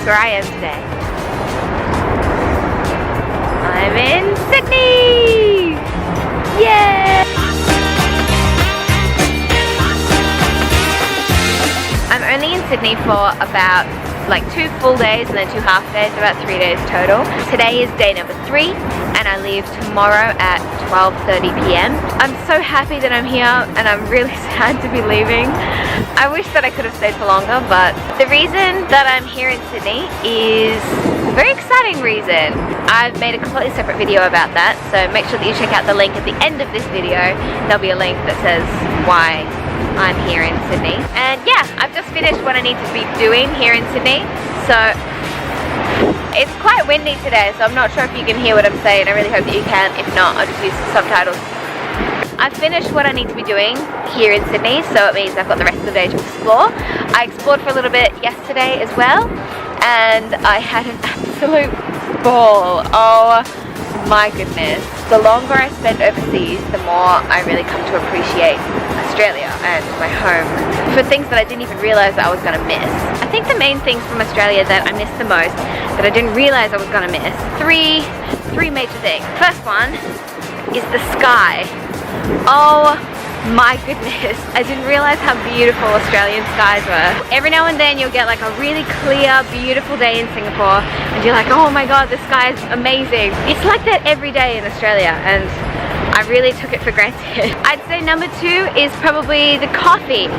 guess where I am today? I'm in Sydney! Yeah! I'm only in Sydney for about like 2 full days and then 2 half days, about 3 days total. Today is day number 3 and I leave tomorrow at 12:30 p.m. I'm so happy that I'm here and I'm really sad to be leaving. I wish that I could have stayed for longer, but the reason that I'm here in Sydney is a very exciting reason. I've made a completely separate video about that, so make sure that you check out the link at the end of this video. There'll be a link that says why I'm here in Sydney. And yeah, I've just finished what I need to be doing here in Sydney. So it's quite windy today, so I'm not sure if you can hear what I'm saying. I really hope that you can. If not, I'll just use subtitles. I've finished what I need to be doing here in Sydney, so it means I've got the rest of the day to explore. I explored for a little bit yesterday as well, and I had an absolute ball. Oh my goodness. The longer I spend overseas, the more I really come to appreciate Australia and my home for things that I didn't even realize that I was going to miss. I think the main things from Australia that I miss the most, that I didn't realize I was going to miss, three major things. First one is the sky. Oh my goodness, I didn't realize how beautiful Australian skies were. Every now and then you'll get like a really clear, beautiful day in Singapore and you're like, oh my god, the sky is amazing. It's like that every day in Australia and I really took it for granted. I'd say number 2 is probably the coffee.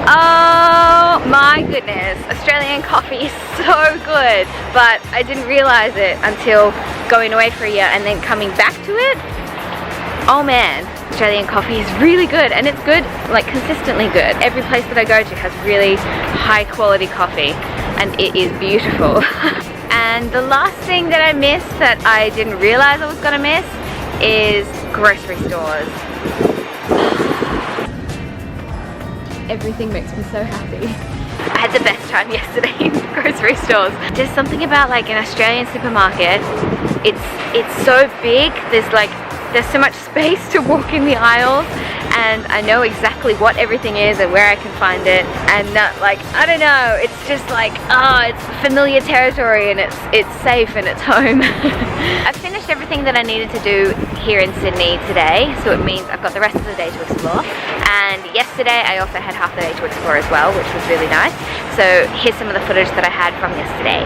Oh my goodness, Australian coffee is so good, but I didn't realize it until going away for a year and then coming back to it. Oh man, Australian coffee is really good, and it's good, like consistently good. Every place that I go to has really high quality coffee and it is beautiful. And the last thing that I missed that I didn't realize I was gonna miss is grocery stores. Everything makes me so happy. I had the best time yesterday in grocery stores. There's something about like an Australian supermarket. It's so big. There's so much space to walk in the aisles, and I know exactly what everything is and where I can find it, and like, I don't know, it's just like, oh, it's familiar territory and it's safe and it's home. I've finished everything that I needed to do here in Sydney today, so it means I've got the rest of the day to explore. And yesterday I also had half the day to explore as well, which was really nice. So here's some of the footage that I had from yesterday.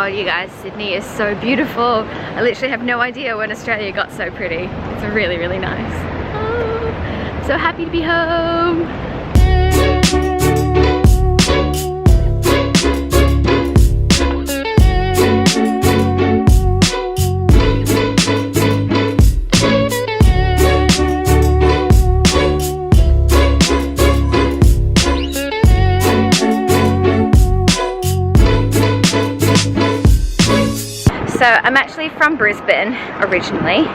You guys, Sydney is so beautiful. I literally have no idea when Australia got so pretty. It's really, really nice. Oh, so happy to be home. So I'm actually from Brisbane originally.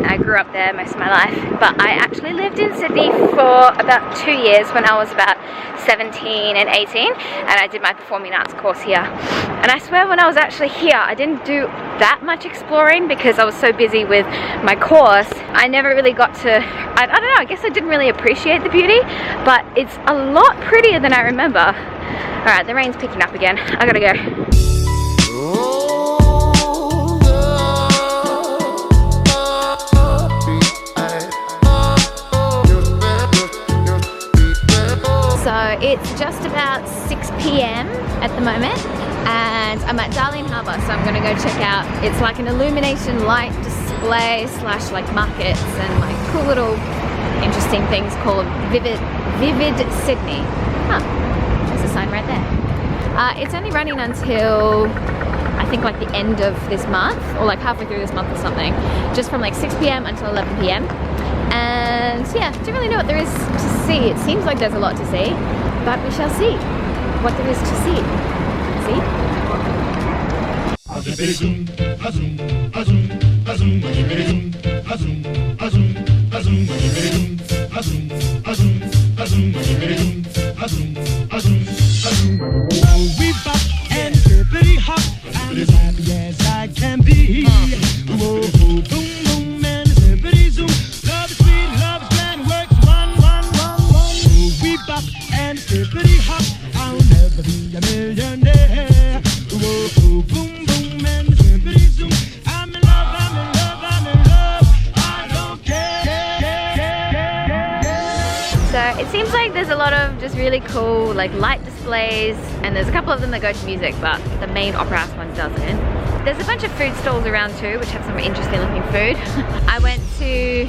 I grew up there most of my life, but I actually lived in Sydney for about 2 years when I was about 17 and 18, and I did my performing arts course here. And I swear when I was actually here, I didn't do that much exploring because I was so busy with my course. I never really got to, I don't know, I guess I didn't really appreciate the beauty, but it's a lot prettier than I remember. All right, the rain's picking up again. I gotta go. So it's just about 6 p.m. at the moment and I'm at Darling Harbour, so I'm going to go check out. It's like an illumination light display slash like markets and like cool little interesting things called Vivid Sydney. Huh, there's a sign right there. It's only running until I think like the end of this month, or like halfway through this month or something, just from like 6 p.m. until 11 p.m. And yeah, don't really know what there is to see. It seems like there's a lot to see, but we shall see what there is to see. We bop and hippity hop, I'm as happy as I can be. Whoa, boom, boom, and hippity zoom. Love is sweet, love is grand, works one. We bop and hippity hop, I'll never be a millionaire. Whoa, boom, boom, and hippity zoom. I'm in love, I'm in love, I'm in love. I don't care. So it seems like there's a lot of just really cool like light displays, and there's a couple of them that go to music, but the main opera house one doesn't. There's a bunch of food stalls around too, which have some interesting looking food. I went to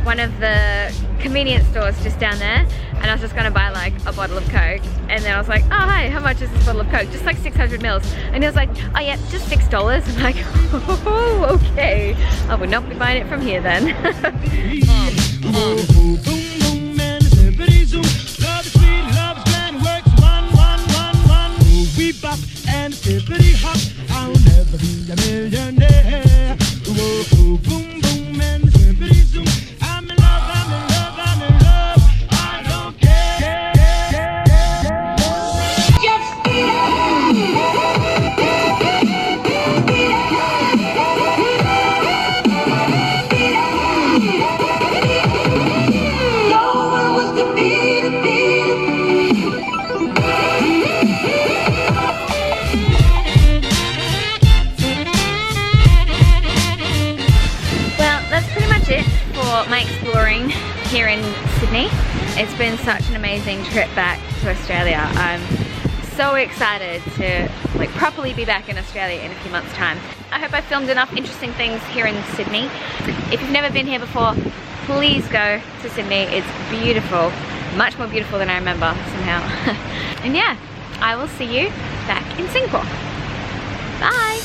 one of the convenience stores just down there, and I was just gonna buy like a bottle of Coke, and then I was like, oh hi, how much is this bottle of Coke? Just like 600 mils. And he was like, oh yeah, just $6. I'm like, oh, okay. I would not be buying it from here then. We bop and hippity hop, I'll never be a millionaire. Whoa, boom, boom, and hippity zoom. I'm in love, I'm in love, I'm in love. I don't care. No one was to be defeated. My exploring here in Sydney. It's been such an amazing trip back to Australia. I'm so excited to like properly be back in Australia in a few months' time. I hope I filmed enough interesting things here in Sydney. If you've never been here before, please go to Sydney. It's beautiful, much more beautiful than I remember somehow. And yeah, I will see you back in Singapore. Bye!